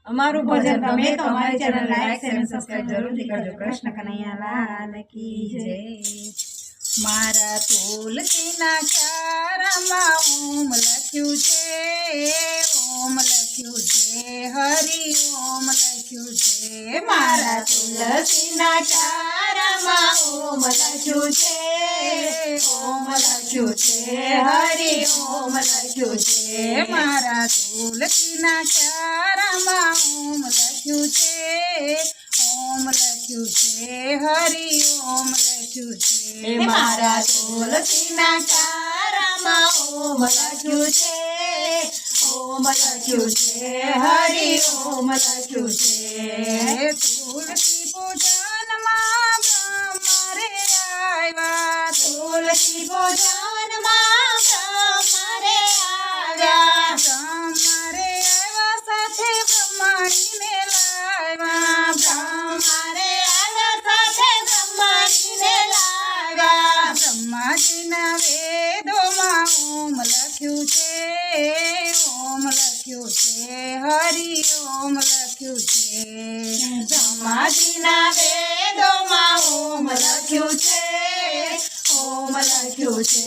અમારું ભજન ગમે તો અમારી ચેનલ લાઈક શેર અને સબસ્ક્રાઇબ જરૂરથી કરજો। કૃષ્ણ કનૈયા લાલ કી જય। મારા તુલસીના ચારામાં ઓમ લખ્યું છે, ઓમ લખ્યું છે, હરિ ઓમ લખ્યું છે। મારા તુલસીના ચારામાં ઓમ લખ્યું છે, ઓમ લખ્યું છે, હરિ ઓમ લખ્યું છે। મારા તુલસીના ચારામાં ઓમ લખ્યું છે, ઓમ લખ્યું છે, હરિ ઓમ લખ્યું છે। મારા તુલસીના ચારામાં ઓમ લખ્યું છે, ઓમ લખ્યું છે, હરિ ઓમ લખ્યું છે। તુલસી પૂજનમાં બ્રહ્મરે આવ્યા, તુલસી પૂજનમાં બ્રહ્મરે આવ્યા, બ્રહ્મરે આવ્યા સાથે બ્રહ્માણીને લાવ્યા, બ્રહ્મરે આવ્યા સાથે બ્રહ્માણીને લાવ્યા। બ્રહ્માજીના વેદોમાં ઓમ લખ્યું છે, ઓમ લખ્યું છે, હરિ ઓમ લખ્યું છે। બ્રહ્માજીના વેદોમાં ઓમ લખ્યું છે, ઓમ લખ્યું છે,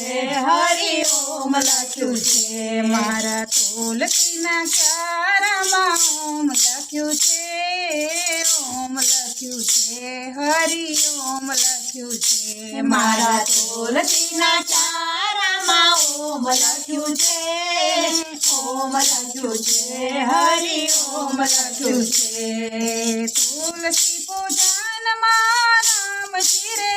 હરિ ઓમ લખ્યું છે। મારા તુલસીના ચારામાં ઓમ લખ્યું છે, ઓમ લખ્યું છે, હરિ ઓમ લખ્યું છે। મારા તુલસીના ચારામાં ઓમ લખ્યું છે, ઓમ લખ્યું છે, હરિ ઓમ લખ્યું છે। તુલસી પૂજનમાં રામજી રે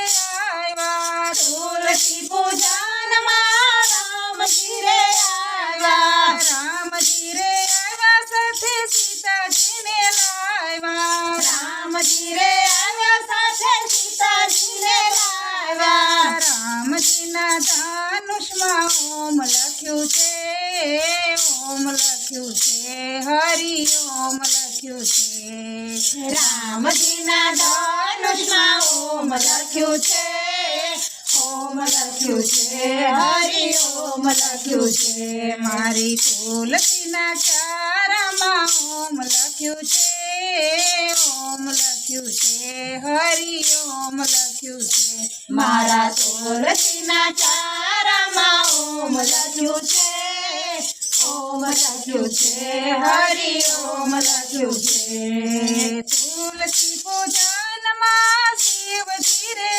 આવ્યા, તુલસી પૂજનમાં રામજી રે આવ્યા, રામજી રે આવ્યા સાથે સીતાજીને લાવ્યા, રામજી રે આવ્યા સાથે સીતાજીને લાવ્યા। રામજીના ધનુષમાં ઓમ લખ્યું છે, ઓમ લખ્યું છે, હરિ ઓમ લખ્યું છે। રામજીના ધનુષમાં ઓમ લખ્યું છે, ઓમ લખ્યું છે, હરિ ઓમ લખ્યું છે। મારી તુલસીના ચારામાં ઓમ લખ્યું છે, ઓમ લખ્યું છે, હરિ ઓમ લખ્યું છે। મારા તુલસીના ચારામાં ઓમ લખ્યું છે, ઓમ લખ્યું છે, હરિ ઓમ લખ્યું છે। તુલસી પૂજનમાં શિવજી રે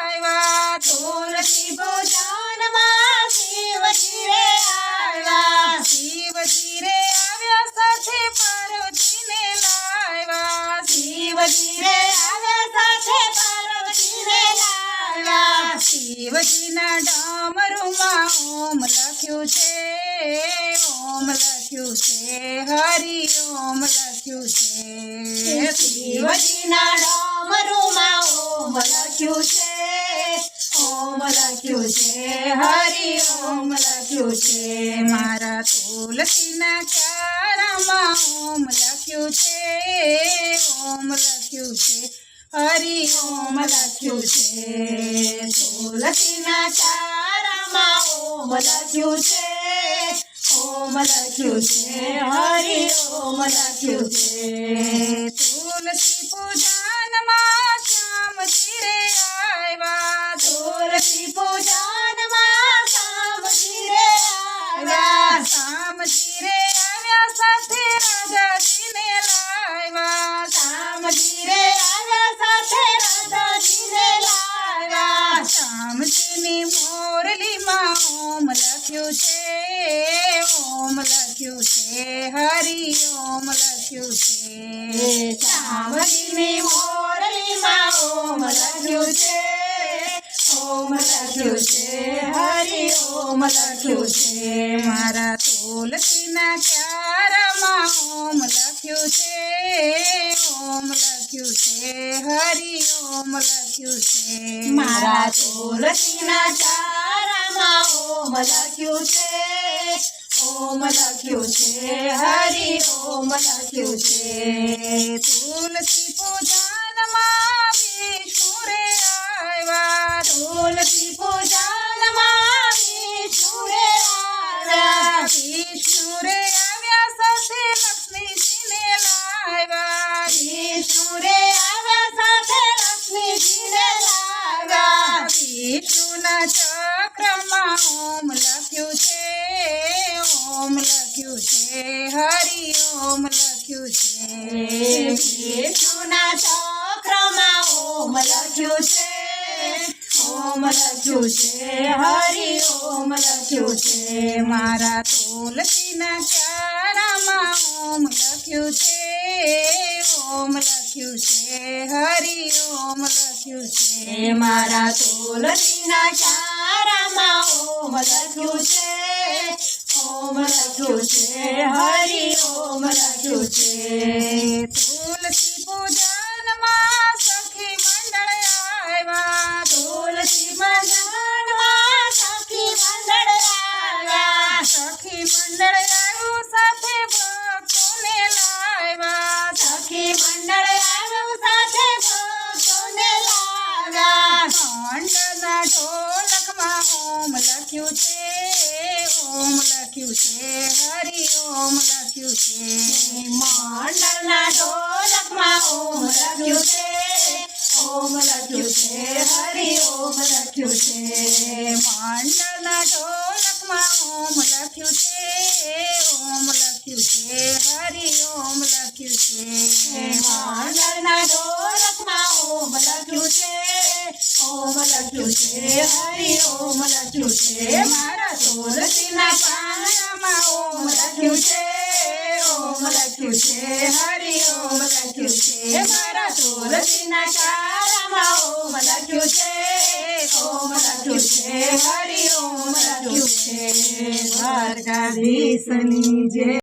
આવ્યા, તુલસી પૂજનમાં શિવજી રે આવ્યા, શિવજી રે આવ્યા સાથે પાર્વતીને લાવ્યા, શિવજી રે આવ્યા સાથે પાર્વતીને લાવ્યા। શિવજીના ડમરુમાં ઓમ લખ્યું છે, ઓમ લખ્યું છે, હરિ ઓમ લખ્યું છે। શિવજીના ડમરુમાં ઓમ લખ્યું છે, ઓમ લખ્યું છે, હરિ ઓમ લખ્યું છે। મારા તુલસીના ચારામાં ઓમ લખ્યું છે, ઓમ લખ્યું છે, હરિ ઓમ લખ્યું છે। તુલસીના ચારામાં ઓમ લખ્યું છે, ઓમ લખ્યું છે, હરિ ઓમ લખ્યું છે। તુલસી પૂજનમાં શ્યામજી રે આવ્યા, તુલસી પૂજનમાં શ્યામજી રે આવ્યા, શ્યામજી રે આવ્યા સાથે રાધાજીને લાવ્યા, શ્યામજી રે આવ્યા સાથે રાધાજીને લાવ્યા। શ્યામજીની મોરલીમાં ઓમ લખ્યું છે, ઓમ લખ્યું છે, હરિ ઓમ લખ્યું છે। શ્યામજીની મોરલીમાં ઓમ લખ્યું છે, ઓમ લખ્યું છે, હરિ ઓમ લખ્યું છે। મારા તુલસીના ચારામાં ઓમ લખ્યું છે, ઓમ લખ્યું છે, હરિ ઓમ લખ્યું છે। મારા તુલસીના ચારામાં ઓમ લખ્યું છે, ઓમ લખ્યું છે, હરિ ઓમ લખ્યું છે। તુલસી પૂજનમાં વિષ્ણુ રે આવ્યા, તુલસી પૂજનમાં વિષ્ણુ રે આવ્યા, વિષ્ણુ રે આવ્યા સાથે લક્ષ્મીજીને લાવ્યા, તુલસીના ચક્રમાં ઓમ લખ્યું છે, ઓમ લખ્યું છે, હરિ ઓમ લખ્યું છે. વિષ્ણુના ચક્રમાં ઓમ લખ્યું છે, ઓમ લખ્યું છે, હરિ ઓમ લખ્યું છે. મારા તુલસીના ચારામાં ઓમ લખ્યું છે, ઓમ લખ્યું છે, હરિ ઓમ લખ્યું છે. મારા તુલસીના ચારામાં ઓમ લખ્યું છે, ઓમ લખ્યું છે, હરિ ઓમ લખ્યું છે. તુલસી પૂજનમાં સખી મંડળ આવ્યા, તુલસી મંડળમાં સખી મંડળ આવ્યા, સખી મંડળ આવ્યું સાથે ભક્તોને લાવ્યા, સખી મંડળ આવ્યું સાથે ભક્તોને લાવ્યા. મંડળના ઢોલકમાં ઓમ લખ્યું છે, ઓમ લખ્યું છે, હરિ ઓમ લખ્યું છે. મંડળના ઢોલકમાં ઓમ લખ્યું છે, ઓમ લખ્યું છે, હરિ ઓમ લખ્યું છે. મંડળના ઢોલકમાં ઓમ લખ્યું છે, ઓમ લખ્યું છે, હરિ ઓમ લખ્યું છે. મંડળના ઢોલકમાં ઓમ લખ્યું છે, ઓમ લખ્યું છે, હરિ ઓમ લખ્યું છે. મારા તુલસીના પાનામાં ઓમ લખ્યું છે, ઓમ લખ્યું છે, હરિ ઓમ લખ્યું છે. મારા તુલસીના ચારામાં ઓમ લખ્યું છે, ઓમ લખ્યું છે, હરિ ઓમ લખ્યું છે. દ્વારકાધીશની જય.